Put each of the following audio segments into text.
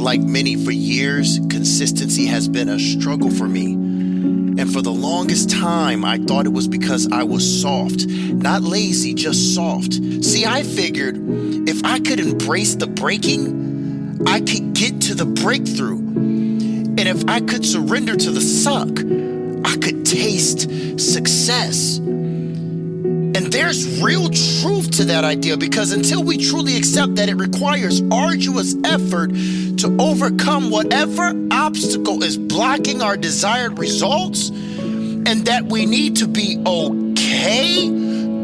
Like many for years, consistency has been a struggle for me. And for the longest time, I thought it was because I was soft. Not lazy, just soft. See, I figured if I could embrace the breaking, I could get to the breakthrough. And if I could surrender to the suck, I could taste success. And there's real truth to that idea, because until we truly accept that it requires arduous effort to overcome whatever obstacle is blocking our desired results, and that we need to be okay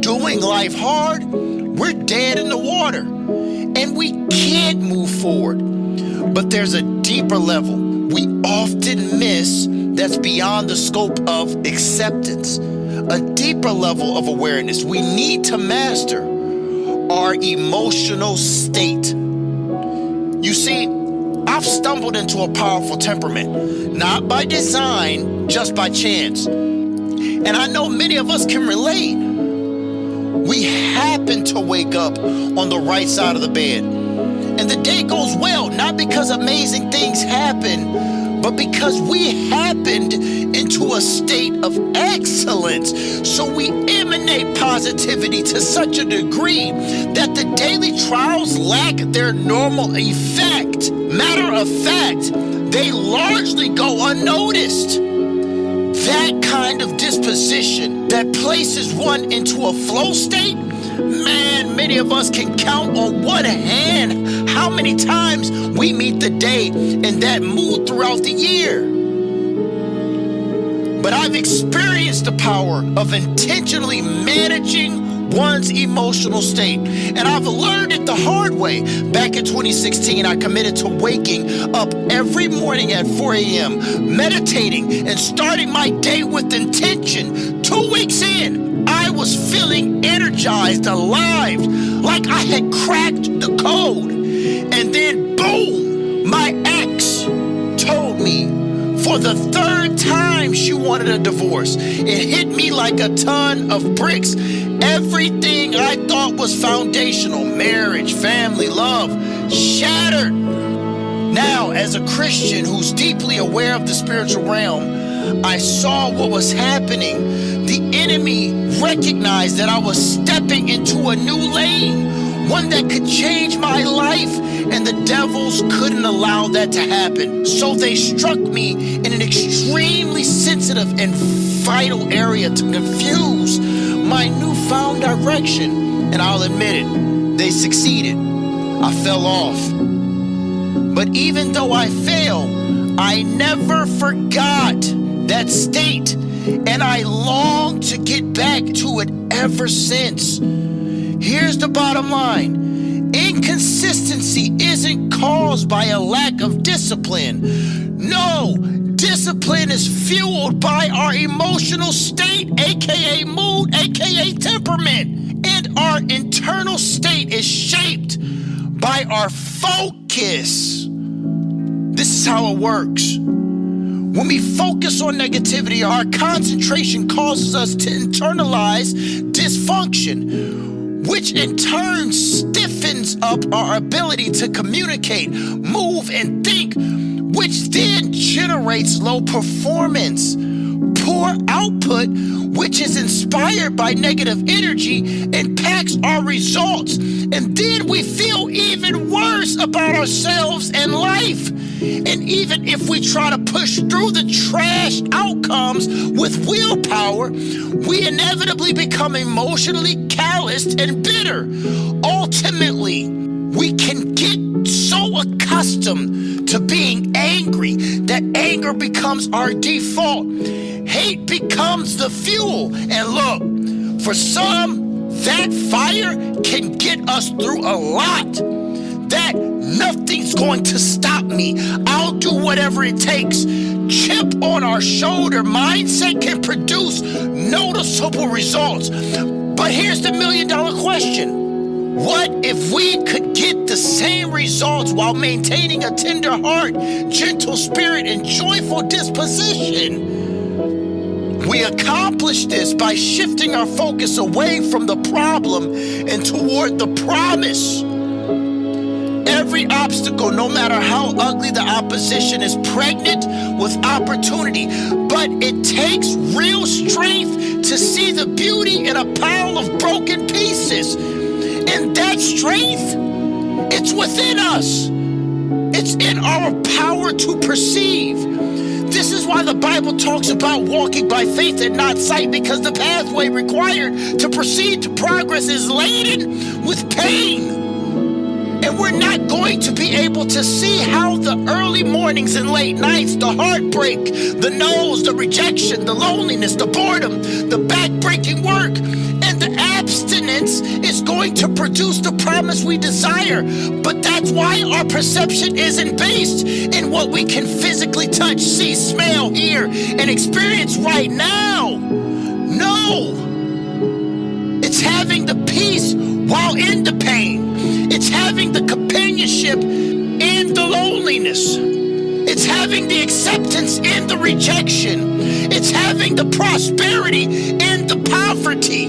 doing life hard, we're dead in the water and we can't move forward. But there's a deeper level we often miss that's beyond the scope of acceptance. A deeper level of awareness. We need to master our emotional state. You see, I've stumbled into a powerful temperament, not by design, just by chance. And I know many of us can relate. We happen to wake up on the right side of the bed, and the day goes well, not because amazing things happen, but because we happened into a state of excellence. So we emanate positivity to such a degree that the daily trials lack their normal effect. Matter of fact, they largely go unnoticed. That kind of disposition that places one into a flow state, man, many of us can count on one hand how many times we meet the day in that mood throughout the year. But I've experienced the power of intentionally managing one's emotional state, and I've learned it the hard way. Back in 2016, I committed to waking up every morning at 4 a.m., meditating and starting my day with intention. 2 weeks in, I was feeling energized, alive, like I had cracked the code. And then, boom, my ex told me for the third time she wanted a divorce. It hit me like a ton of bricks. Everything I thought was foundational, marriage, family, love, shattered. Now, as a Christian who's deeply aware of the spiritual realm, I saw what was happening. The enemy recognized that I was stepping into a new lane, one that could change my life, and the devils couldn't allow that to happen. So they struck me in an extremely sensitive and vital area to confuse my newfound direction. And I'll admit it, they succeeded. I fell off. But even though I fell, I never forgot that state, and I long to get back to it ever since. Here's the bottom line. Inconsistency isn't caused by a lack of discipline. No, discipline is fueled by our emotional state, aka mood, aka temperament. And our internal state is shaped by our focus. This is how it works. When we focus on negativity, our concentration causes us to internalize dysfunction, which in turn stiffens up our ability to communicate, move, and think, which then generates low performance. Poor output, which is inspired by negative energy, impacts our results. And then we feel even worse about ourselves and life. And even if we try to push through the trash outcomes with willpower, we inevitably become emotionally calloused and bitter. Ultimately, we can get so accustomed to being angry that anger becomes our default. Hate becomes the fuel. And look, for some, that fire can get us through a lot. That nothing's going to stop me, I'll do whatever it takes. Chip on our shoulder mindset can produce noticeable results. But here's the $1 million question. What if we could get the same results while maintaining a tender heart, gentle spirit, and joyful disposition? We accomplish this by shifting our focus away from the problem and toward the promise. Every Every obstacle, no matter how ugly the opposition, is pregnant with opportunity. But it takes real strength to see the beauty in a pile of broken pieces. And that strength, it's within us. It's in our power to perceive. This is why the Bible talks about walking by faith and not sight, because the pathway required to proceed to progress is laden with pain. And we're not going to be able to see how the early mornings and late nights, the heartbreak, the no's, the rejection, the loneliness, the boredom, the backbreaking work, and the abstinence is going to produce the promise we desire. But that's why our perception isn't based in what we can physically touch, see, smell, hear, and experience right now. No. It's having the peace while in the pain. It's having the companionship in the loneliness. It's having the acceptance in the rejection. It's having the prosperity in the poverty.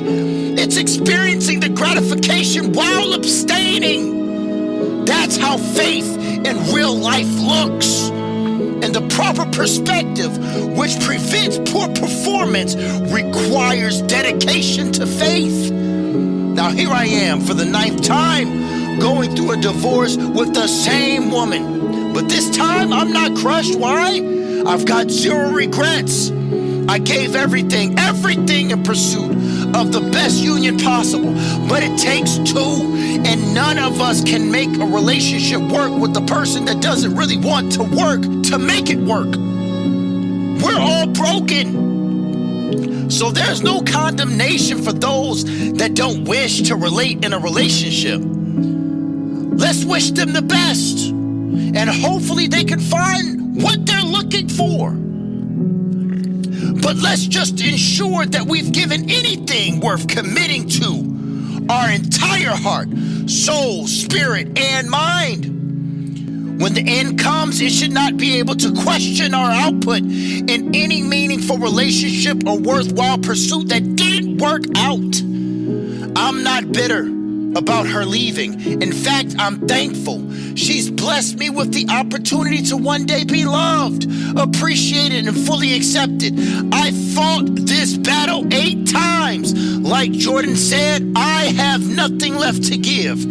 It's experiencing the gratification while abstaining. That's how faith in real life looks. And the proper perspective, which prevents poor performance, requires dedication to faith. Now here I am for the 9th time, going through a divorce with the same woman. But this time I'm not crushed. Why? I've got zero regrets. I gave everything in pursuit of the best union possible. But it takes two, and none of us can make a relationship work with the person that doesn't really want to work to make it work. We're all broken. So there's no condemnation for those that don't wish to relate in a relationship. Let's wish them the best, and hopefully they can find what they're looking for. But let's just ensure that we've given anything worth committing to our entire heart, soul, spirit, and mind. When the end comes, it should not be able to question our output in any meaningful relationship or worthwhile pursuit that didn't work out. I'm not bitter about her leaving. In fact, I'm thankful. She's blessed me with the opportunity to one day be loved, appreciated, and fully accepted. I fought this battle 8 times. Like Jordan said, I have nothing left to give.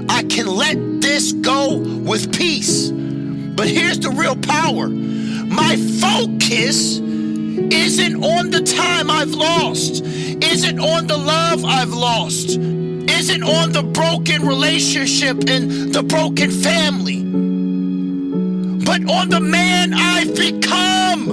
I can let this go with peace. But here's the real power. My focus isn't on the time I've lost, isn't on the love I've lost, isn't on the broken relationship and the broken family, but on the man I've become.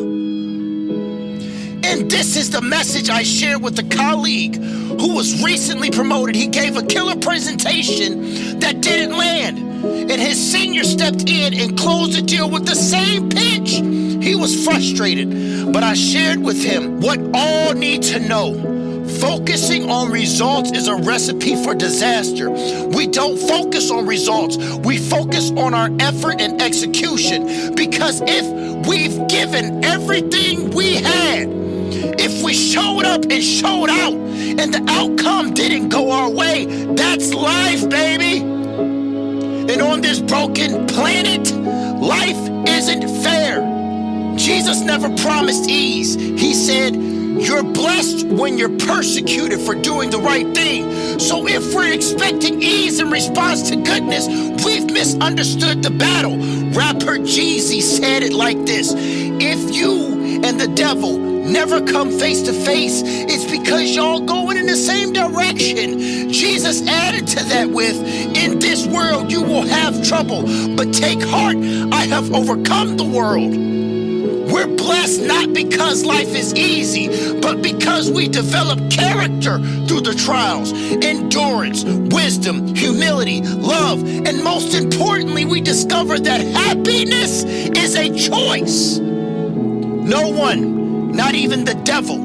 And this is the message I shared with a colleague who was recently promoted. He gave a killer presentation that didn't land, and his senior stepped in and closed the deal with the same pitch. He was frustrated, but I shared with him what all need to know. Focusing on results is a recipe for disaster. We don't focus on results. We focus on our effort and execution. Because if we've given everything we had, if we showed up and showed out, and the outcome didn't go our way, that's life, baby. And on this broken planet, life isn't fair. Jesus never promised ease. He said, you're blessed when you're persecuted for doing the right thing. So if we're expecting ease in response to goodness, we've misunderstood the battle. Rapper Jeezy said it like this: if you and the devil never come face to face, it's because y'all going in the same direction. Jesus added to that with, in this world you will have trouble, but take heart, I have overcome the world. We're blessed not because life is easy, but because we develop character through the trials, endurance, wisdom, humility, love, and most importantly, we discover that happiness is a choice. No one, not even the devil,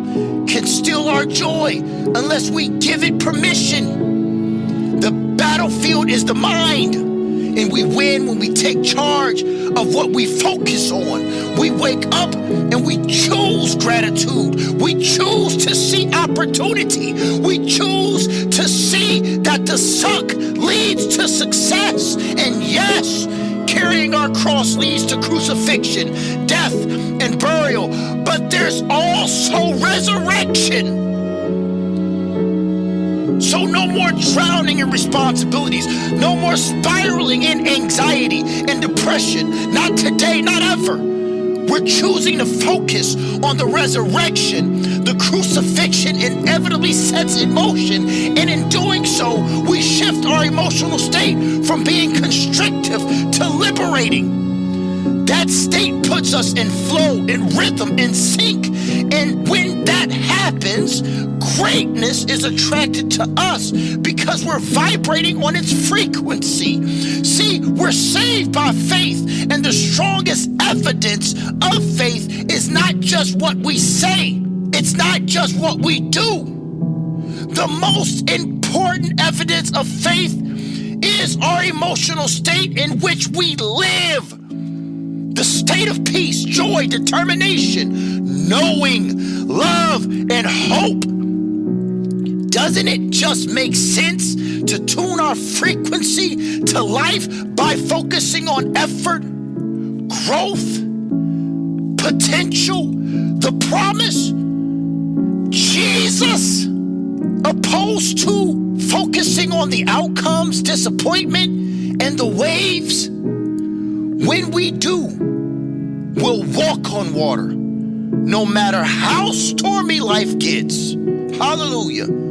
can steal our joy unless we give it permission. The battlefield is the mind, and we win when we take charge of what we focus on. We wake up and we choose gratitude. We choose to see opportunity. We choose to see that that the suck leads to success. And yes, carrying our cross leads to crucifixion, death, and burial. But there's also resurrection. So no more drowning in responsibilities. No more spiraling in anxiety and depression. Not today, not ever. We're choosing to focus on the resurrection. The crucifixion inevitably sets in motion, and in doing so, we shift our emotional state from being constrictive to liberating. That state puts us in flow, in rhythm, in sync. And when that happens, greatness is attracted to us because we're vibrating on its frequency. See, we're saved by faith, and the strongest evidence of faith is not just what we say. It's not just what we do. The most important evidence of faith is our emotional state in which we live. The state of peace, joy, determination, knowing, love, and hope. Doesn't it just make sense to tune our frequency to life by focusing on effort, growth, potential, the promise, Jesus, opposed to focusing on the outcomes, disappointment, and the waves? When we do, we'll walk on water, no matter how stormy life gets. Hallelujah.